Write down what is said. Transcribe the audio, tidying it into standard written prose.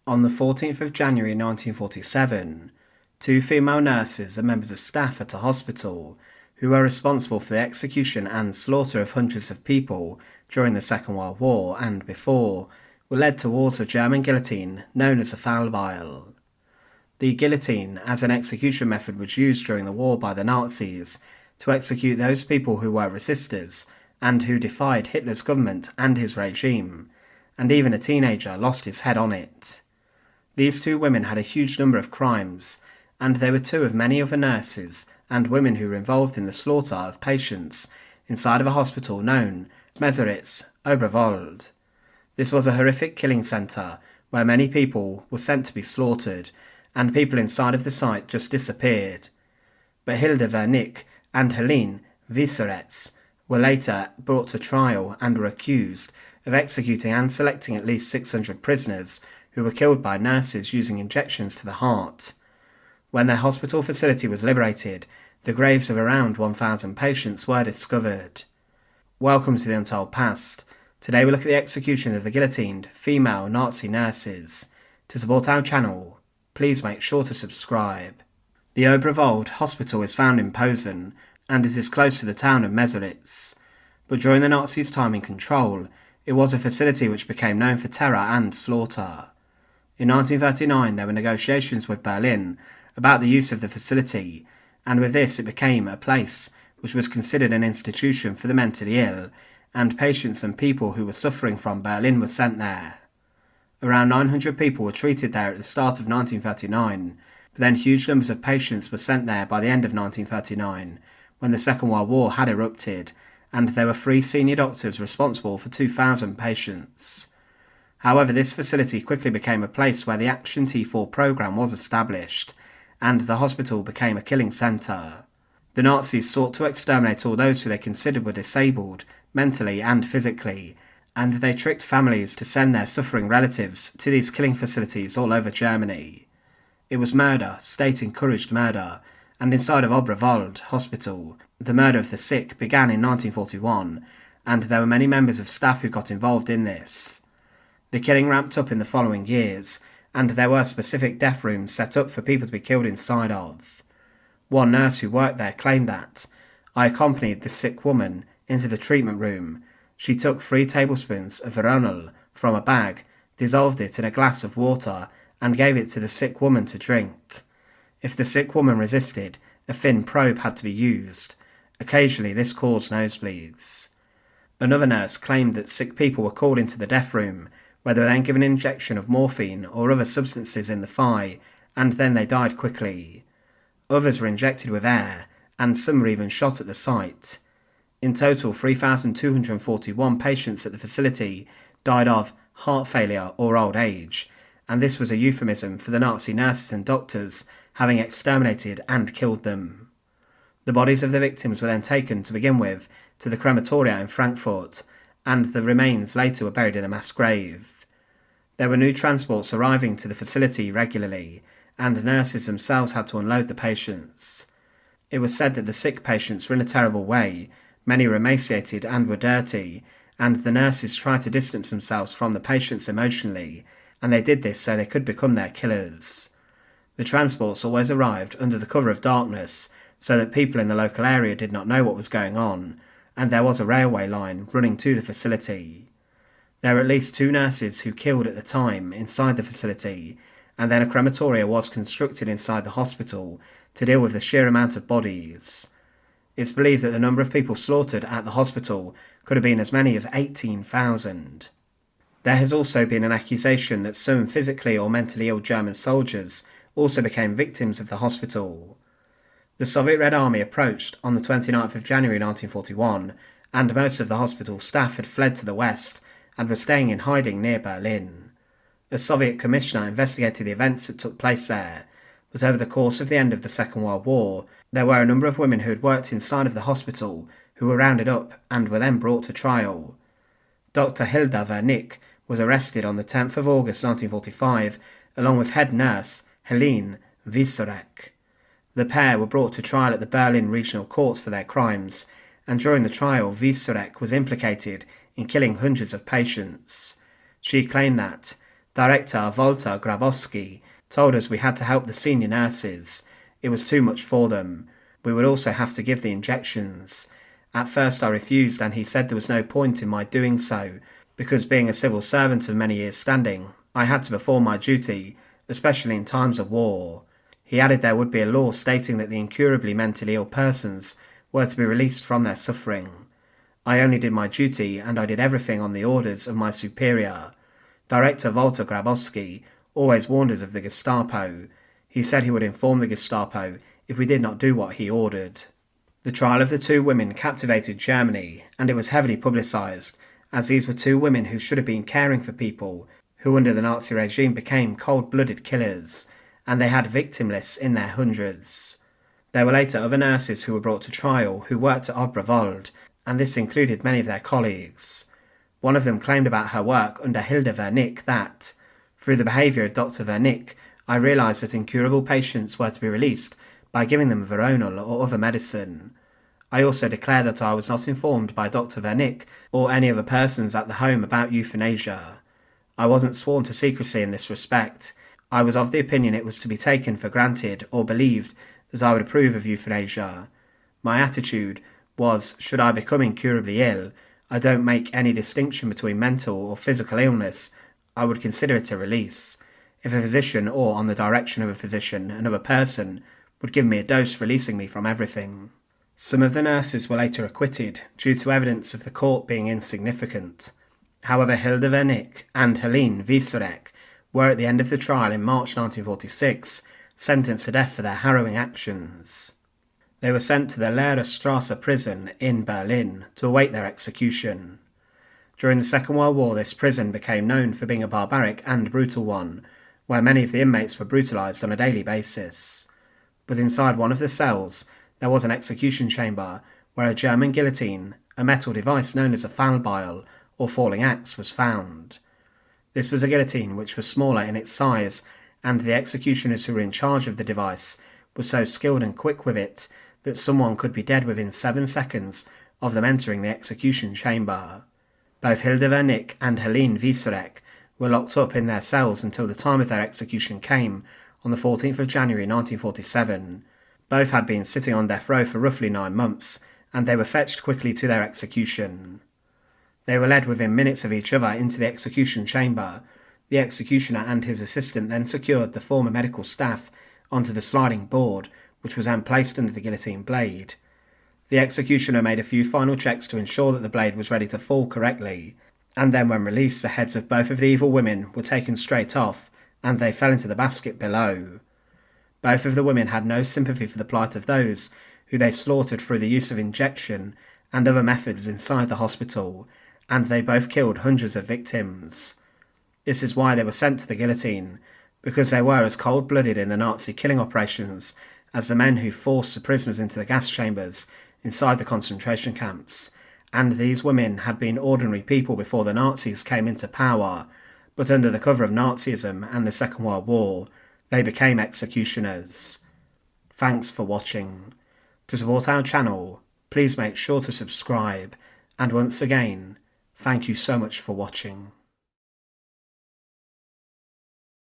On the 14th of January 1947, two female nurses and members of staff at a hospital, who were responsible for the execution and slaughter of hundreds of people during the Second World War and before, were led towards a German guillotine known as a Fallbeil. The guillotine as an execution method was used during the war by the Nazis to execute those people who were resistors and who defied Hitler's government and his regime, and even a teenager lost his head on it. These two women had a huge number of crimes, and they were two of many other nurses and women who were involved in the slaughter of patients inside of a hospital known as Obrawalde. This was a horrific killing centre where many people were sent to be slaughtered, and people inside of the site just disappeared. But Hilde Wernicke and Helene Wieczorek were later brought to trial and were accused of executing and selecting at least 600 prisoners who were killed by nurses using injections to the heart. When their hospital facility was liberated, the graves of around 1,000 patients were discovered. Welcome to the Untold Past. Today we look at the execution of the guillotined female Nazi nurses. To support our channel, please make sure to subscribe. The Obrawalde Hospital is found in Posen, and it is close to the town of Wieczorek. But during the Nazis' time in control, it was a facility which became known for terror and slaughter. In 1939 there were negotiations with Berlin about the use of the facility, and with this it became a place which was considered an institution for the mentally ill, and patients and people who were suffering from Berlin were sent there. Around 900 people were treated there at the start of 1939, but then huge numbers of patients were sent there by the end of 1939, when the Second World War had erupted, and there were 3 senior doctors responsible for 2,000 patients. However, this facility quickly became a place where the Aktion T4 program was established, and the hospital became a killing centre. The Nazis sought to exterminate all those who they considered were disabled, mentally and physically, and they tricked families to send their suffering relatives to these killing facilities all over Germany. It was murder, state-encouraged murder, and inside of Obrawalde Hospital, the murder of the sick began in 1941, and there were many members of staff who got involved in this. The killing ramped up in the following years, and there were specific death rooms set up for people to be killed inside of. One nurse who worked there claimed that, "I accompanied the sick woman into the treatment room. She took 3 tablespoons of veronal from a bag, dissolved it in a glass of water, and gave it to the sick woman to drink. If the sick woman resisted, a thin probe had to be used. Occasionally this caused nosebleeds." Another nurse claimed that sick people were called into the death room, where they were then given an injection of morphine or other substances in the thigh, and then they died quickly. Others were injected with air, and some were even shot at the site. In total, 3,241 patients at the facility died of heart failure or old age, and this was a euphemism for the Nazi nurses and doctors having exterminated and killed them. The bodies of the victims were then taken, to begin with, to the crematoria in Frankfurt, and the remains later were buried in a mass grave. There were new transports arriving to the facility regularly, and the nurses themselves had to unload the patients. It was said that the sick patients were in a terrible way, many were emaciated and were dirty, and the nurses tried to distance themselves from the patients emotionally, and they did this so they could become their killers. The transports always arrived under the cover of darkness, so that people in the local area did not know what was going on, and there was a railway line running to the facility. There were at least 2 nurses who killed at the time inside the facility, and then a crematoria was constructed inside the hospital to deal with the sheer amount of bodies. It's believed that the number of people slaughtered at the hospital could have been as many as 18,000. There has also been an accusation that some physically or mentally ill German soldiers also became victims of the hospital. The Soviet Red Army approached on the 29th of January 1941, and most of the hospital staff had fled to the west and were staying in hiding near Berlin. A Soviet commissioner investigated the events that took place there, but over the course of the end of the Second World War, there were a number of women who had worked inside of the hospital who were rounded up and were then brought to trial. Dr. Hilde Wernicke was arrested on the 10th of August 1945, along with head nurse Helene Wieczorek. The pair were brought to trial at the Berlin Regional Court for their crimes, and during the trial Wieczorek was implicated in killing hundreds of patients. She claimed that Director Walter Grabowski told us we had to help the senior nurses. It was too much for them. We would also have to give the injections. At first I refused, and he said there was no point in my doing so, because being a civil servant of many years standing, I had to perform my duty, especially in times of war. He added there would be a law stating that the incurably mentally ill persons were to be released from their suffering. I only did my duty, and I did everything on the orders of my superior. Director Walter Grabowski always warned us of the Gestapo. He said he would inform the Gestapo if we did not do what he ordered. The trial of the two women captivated Germany, and it was heavily publicised, as these were two women who should have been caring for people who under the Nazi regime became cold-blooded killers, and they had victim lists in their hundreds. There were later other nurses who were brought to trial who worked at Obrawalde, and this included many of their colleagues. One of them claimed about her work under Hilde Wernicke that, through the behaviour of Dr. Wernicke, I realised that incurable patients were to be released by giving them veronal or other medicine. I also declare that I was not informed by Dr. Wernicke or any other persons at the home about euthanasia. I wasn't sworn to secrecy in this respect. I was of the opinion it was to be taken for granted or believed that I would approve of euthanasia. My attitude was, should I become incurably ill, I don't make any distinction between mental or physical illness, I would consider it a release. If a physician or, on the direction of a physician, another person, would give me a dose releasing me from everything. Some of the nurses were later acquitted due to evidence of the court being insignificant. However, Hilde Wernicke and Helene Wieczorek were at the end of the trial in March 1946 sentenced to death for their harrowing actions. They were sent to the Lehrerstrasse prison in Berlin to await their execution. During the Second World War, this prison became known for being a barbaric and brutal one, where many of the inmates were brutalised on a daily basis. But inside one of the cells, there was an execution chamber where a German guillotine, a metal device known as a Fallbeil, or falling axe, was found. This was a guillotine which was smaller in its size, and the executioners who were in charge of the device were so skilled and quick with it that someone could be dead within 7 seconds of them entering the execution chamber. Both Hilde Wernicke and Helene Wieczorek were locked up in their cells until the time of their execution came on the 14th of January 1947. Both had been sitting on death row for roughly 9 months, and they were fetched quickly to their execution. They were led within minutes of each other into the execution chamber. The executioner and his assistant then secured the former medical staff onto the sliding board, which was then placed under the guillotine blade. The executioner made a few final checks to ensure that the blade was ready to fall correctly, and then when released, the heads of both of the evil women were taken straight off, and they fell into the basket below. Both of the women had no sympathy for the plight of those who they slaughtered through the use of injection and other methods inside the hospital, and they both killed hundreds of victims. This is why they were sent to the guillotine, because they were as cold-blooded in the Nazi killing operations as the men who forced the prisoners into the gas chambers inside the concentration camps, and these women had been ordinary people before the Nazis came into power, but under the cover of Nazism and the Second World War, they became executioners. Thanks for watching. To support our channel, please make sure to subscribe, and once again, thank you so much for watching.